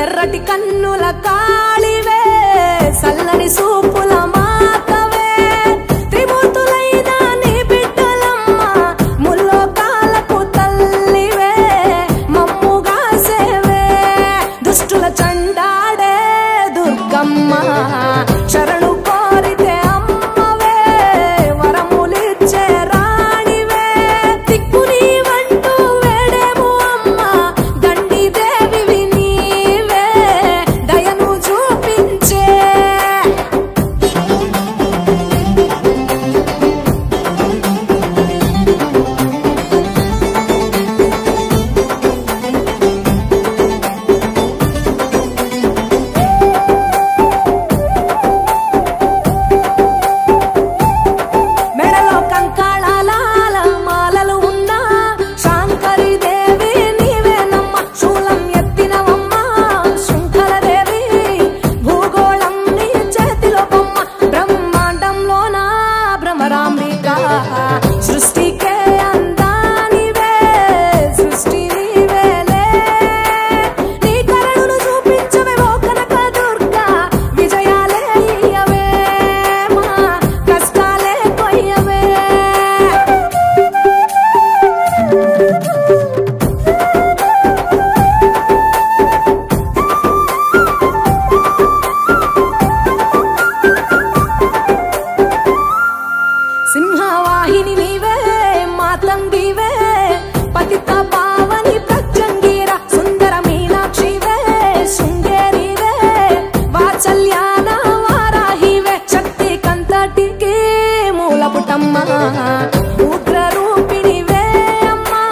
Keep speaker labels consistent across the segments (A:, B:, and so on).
A: ఎర్రటి కన్నుల కాళివే సల్లని సూపుల మాతవే త్రిమూర్తులైన నీ బిడ్డలమ్మ ముల్లోకాలకు తల్లివే మమ్ముగా సేవే దుష్టుల చండాడే దుర్గమ్మ శరణు కోరితే అమ్మవే వరములిచ్చే రాణివే దిక్కు నీవంటూ వేడేము అమ్మ దండి దేవివి నీవే దయను చూపించే మెడలో కంకాళాల మాలలు ఉన్నా శాంకరి దేవి నీవేనమ్మ శూలం ఎత్తినవమ్మ శృంఖలదేవి భూగోళం నీ చేతిలో బొమ్మ బ్రహ్మాండంలోన భ్రమరాంబిక సృష్టికే అందానివే సృష్టి నీవేలే నీ కరుణను చూపించవే ఓ కనక దుర్గా విజయాలే ఇయ్యవే మా కష్టాలే కొయ్యవే సింహవాహిని నీవే మాతంగివే పతిత పావని ప్రత్యంగిర సుందర మీనాక్షివే శృంగేరివే వాత్సల్యాన వారాహివే శక్తి కంతటికి మూలపుటమ్మ ఉగ్ర రూపిణివే అమ్మా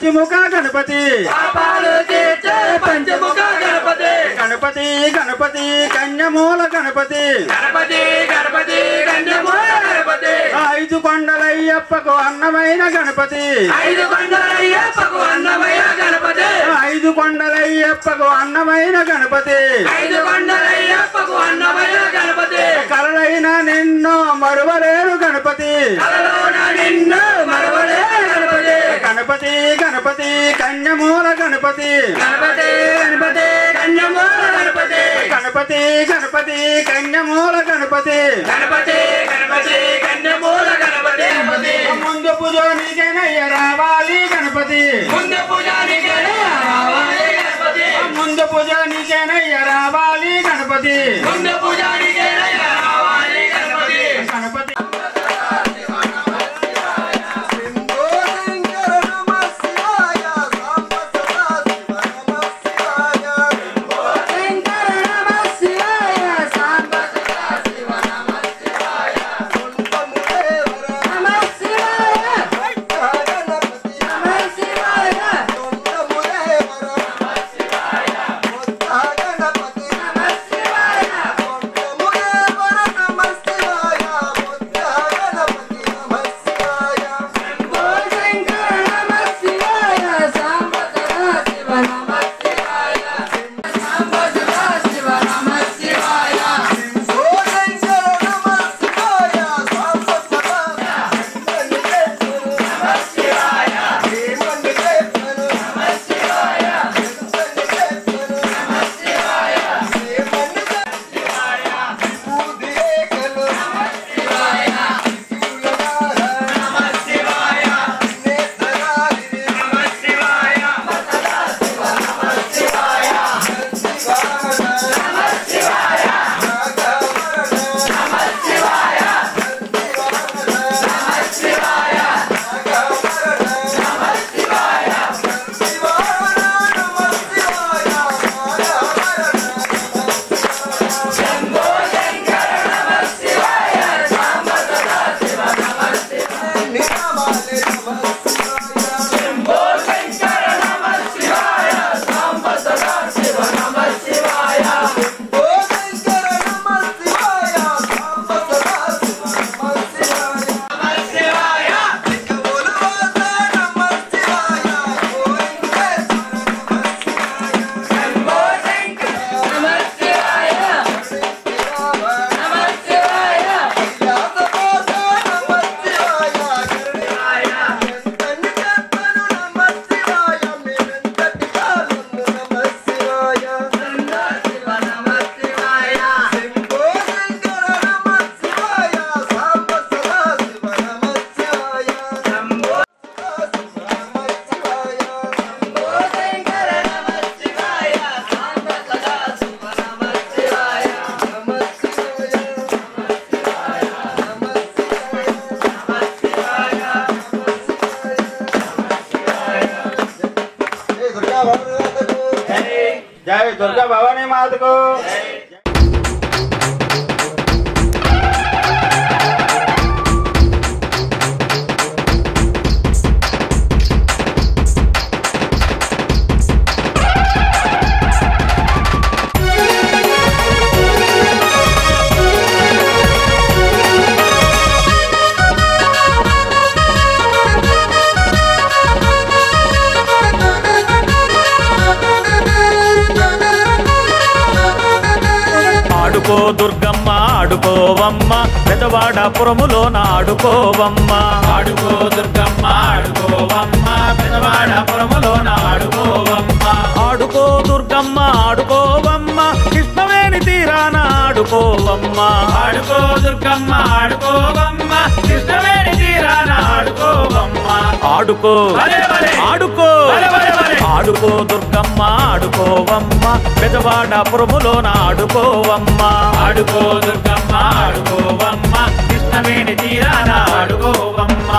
B: పంచముఖ గణపతి
C: పంచముఖ గణపతి
B: గణపతి గణపతి కన్యమూల గణపతి
C: గణపతి గణపతి కన్యమూల గణపతి
B: ఐదు కొండలయ్యప్పకు అన్నమైన గణపతి
C: ఐదు కొండలయ్యప్పకు అన్నమైన గణపతి
B: ఐదు కొండలయ్యప్పకు అన్నమైన గణపతి
C: ఐదు కొండలయ్యప్పకు అన్నమైన గణపతి
B: కలలైన నిన్ను మరువలేరు గణపతి
C: కలలోన నిన్ను మరువలేరు గణపతి
B: గణపతి గణపతి కన్యమూల గణపతి
C: గణపతి గణపతి కన్యమూల గణపతి
B: గణపతి గణపతి కన్యమూల గణపతి
C: గణపతి గణపతి కన్యమూల గణపతి
B: ముందు పూజ నీకేనయ్య రావాలి గణపతి
C: ముందు పూజానికి రావాలి గణపతి
B: ముందు పూజ నీకేనయ్య రావాలి గణపతి
C: ముందు పూజానికి రావాలి గణపతి
B: గణపతి जय दुर्गा भवानी माता को।
D: ఆడుకో దుర్గమ్మ ఆడుకోవమ్మ పెదవాడపురములోన ఆడుకోవమ్మ ఆడుకో దుర్గమ్మ ఆడుకోవమ్మ పెదవాడపురములోన ఆడుకోవమ్మ ఆడుకో దుర్గమ్మ ఆడుకోవమ్మ కృష్ణవేణి తీరాన ఆడుకోవమ్మ ఆడుకో దుర్గమ్మ ఆడుకోవమ్మ కృష్ణవేణి తీరాన ఆడుకోవమ్మ ఆడుకో ఆడుకో ఆడుకో దుర్గమ్మ ఆడుకోవమ్మ పెదవాడపురములోన ఆడుకోవమ్మ ఆడుకో దుర్గమ్మ ఆడుకోవమ్మ కృష్ణవేణి తీరాన ఆడుకోవమ్మ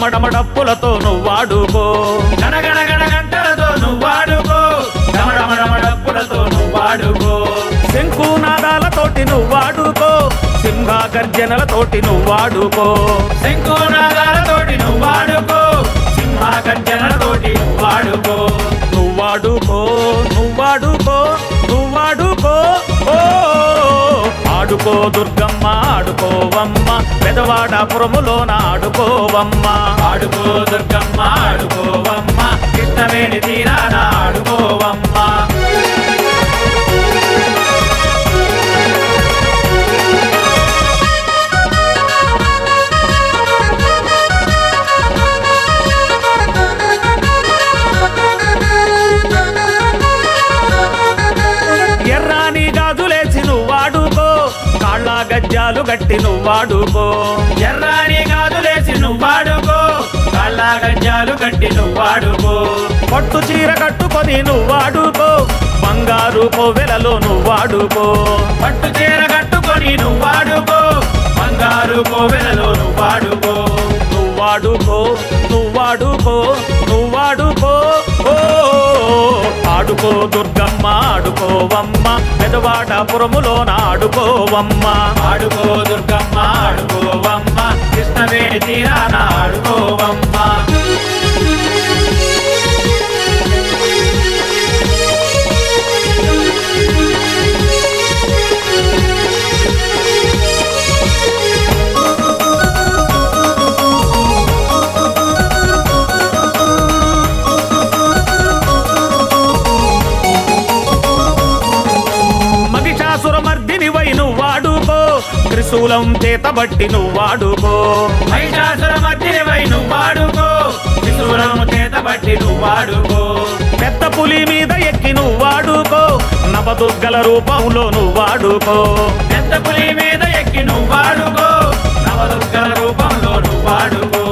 D: డమడమ డప్పులతో నువ్వాడుకో
C: గణగణ గణ గంటలతో నువ్వాడుకో డమడమడమ డప్పులతో నువ్వాడుకో
D: శంకునాదాలతోటి నువ్వాడుకో సింహ గర్జనలతోటి నువ్వాడుకో
C: శంకునాదాలతోటి నువ్వాడుకో సింహ గర్జనలతోటి నువ్వాడుకో
D: నువ్వాడుకో నువ్వాడుకో నువ్వాడుకో ఓ ఆడుకో దుర్గమ్మ ఆడుకోవమ్మ పెదవాడపురములోన ఆడుకోవమ్మ
C: ఆడుకో దుర్గమ్మ ఆడుకోవమ్మ కృష్ణవేణి తీరాన ఆడుకోవమ్మ
D: ఎర్రాని గాజులేసి నువ్వాడుకో కాళ్ళ గజ్జాలు గట్టి నువ్వాడుకో
C: ఎర్రాని గాజులేసి నువ్వాడుకో కాళ్ళ గజ్జాలు కట్టి నువ్వాడుకో
D: పట్టు చీర కట్టుకొని నువ్వాడుకో బంగారు కోవెలలో నువ్వాడుకో
C: పట్టు చీర కట్టుకొని నువ్వాడుకో బంగారు కోవెలలో నువ్వాడుకో
D: నువ్వాడుకో నువ్వాడుకో నువ్వాడుకో ఓ ఆడుకో దుర్గమ్మ ఆడుకోవమ్మ పెదవాడపురములోన ఆడుకోవమ్మ
C: ఆడుకో దుర్గమ్మ ఆడుకోవమ్మ కృష్ణవేణి తీరాన ఆడుకోవమ్మ
D: మహిషాసురమర్దినివై నువ్వాడుకో త్రిశూలం చేతబట్టి నువ్వాడుకో
C: మహిషాసురమర్దినివై నువ్వాడుకో త్రిశూలం చేతబట్టి నువ్వాడుకో
D: పెద్ద పులి మీద ఎక్కి నువ్వాడుకో నవదుర్గల రూపంలో నువ్వాడుకో
C: పెద్ద పులి మీద ఎక్కి నువ్వాడుకో నవదుర్గల రూపంలో నువ్వాడుకో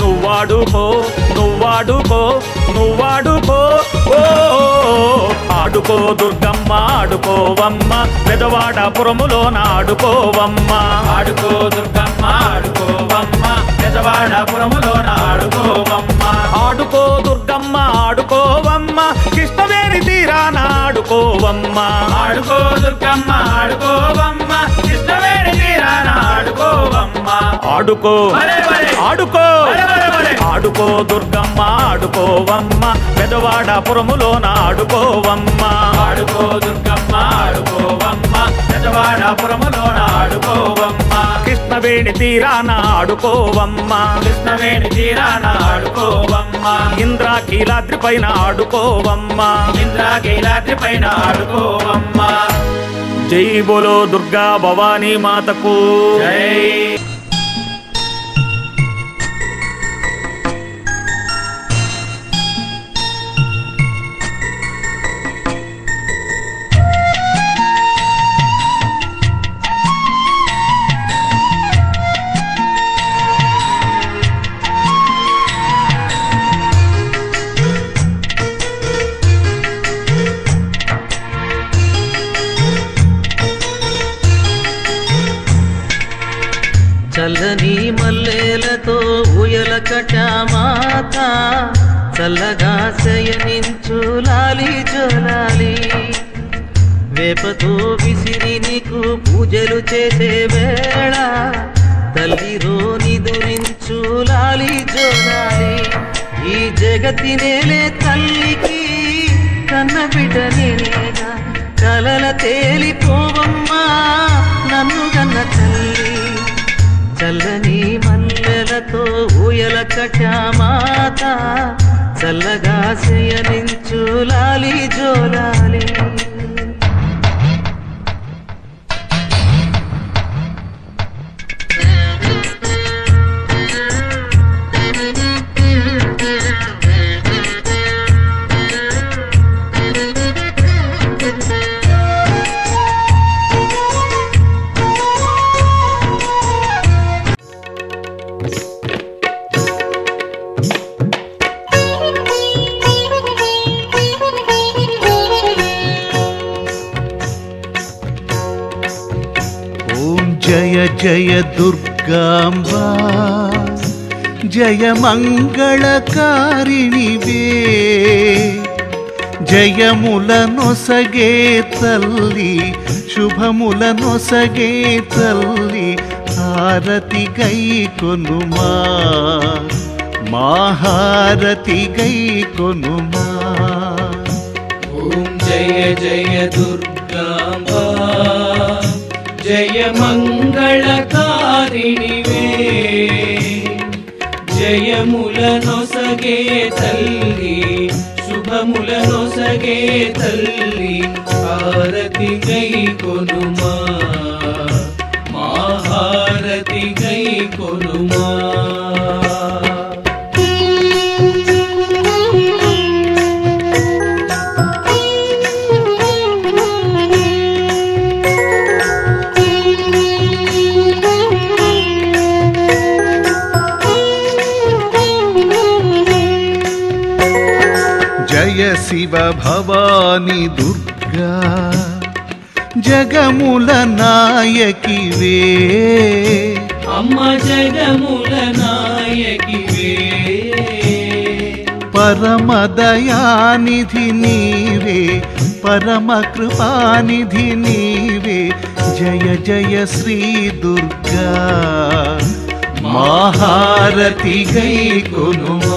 D: నువ్వాడుకో నువ్వాడుకో నువ్వాడుకో ఓ ఆడుకో దుర్గమ్మ ఆడుకోవమ్మ పెదవాడపురములోన ఆడుకోవమ్మ
C: ఆడుకో దుర్గమ్మ ఆడుకోవమ్మ పెదవాడపురములోన ఆడుకోవమ్మ
D: ఆడుకో దుర్గమ్మ ఆడుకోవమ్మ కృష్ణవేణి తీరాన ఆడుకోవమ్మ
C: ఆడుకో దుర్గమ్మ ఆడుకోవమ్మ కృష్ణవేణి తీరాన ఆడుకోవమ్మ
D: ఆడుకో
C: భలే భలే
D: ఆడుకో
C: భలే భలే భలే
D: ఆడుకో దుర్గమ్మ ఆడుకోవమ్మ పెదవాడపురములోన ఆడుకోవమ్మ
C: ఆడుకో దుర్గమ్మ ఆడుకోవమ్మ పెదవాడపురములోన ఆడుకోవమ్మ
D: కృష్ణవేణి తీరాన ఆడుకోవమ్మ
C: కృష్ణవేణి తీరాన ఆడుకోవమ్మ
D: ఇంద్రాకీలాద్రి పైన ఆడుకోవమ్మ
C: ఇంద్రాకీలాద్రి పైన ఆడుకోవమ్మ
D: జై బోలో దుర్గా భవానీ మాతకు
C: జై
E: చల్లని మల్లెలతో ఊయల కటామాత చల్లగా శయనించు లాలి జోలాలి వేపతో విసిరి నీకు పూజలు చేసే వేళ తల్లిరో నిదురించు లాలి జోలాలి ఈ జగతి నేలే తల్లికి కన్న బిడ్డ నేనేగా కలల తేలిపోవమ్మా నన్ను కన్న తల్లి చల్లని మల్లెలతో ఊయల కటామాత చల్లగా శయనించు లాలి జోలాలి
F: जय जय दुर्गाम्बा జయమంగళకారిణివే జయములనొసగే తల్లి శుభములనొసగే తల్లి హారతి గై కొనుమా మా హారతి గై కొనుమా
E: ఓం జయ జయ దుర్గాంబా జయ మంగళకారిణివే జయములనొసగే తల్లి శుభములనొసగే తల్లి హారతి గై కొనుమా మా హారతి గై కొనుమా
F: జయ శివ భవాని దుర్గా జగముల నాయకివే
E: అమ్మ జగముల నాయకివే
F: పరమ దయానిధి నీవే పరమ కృపానిధి నీవే జయ జయ శ్రీ దుర్గా మా హారతి గై కొనుమా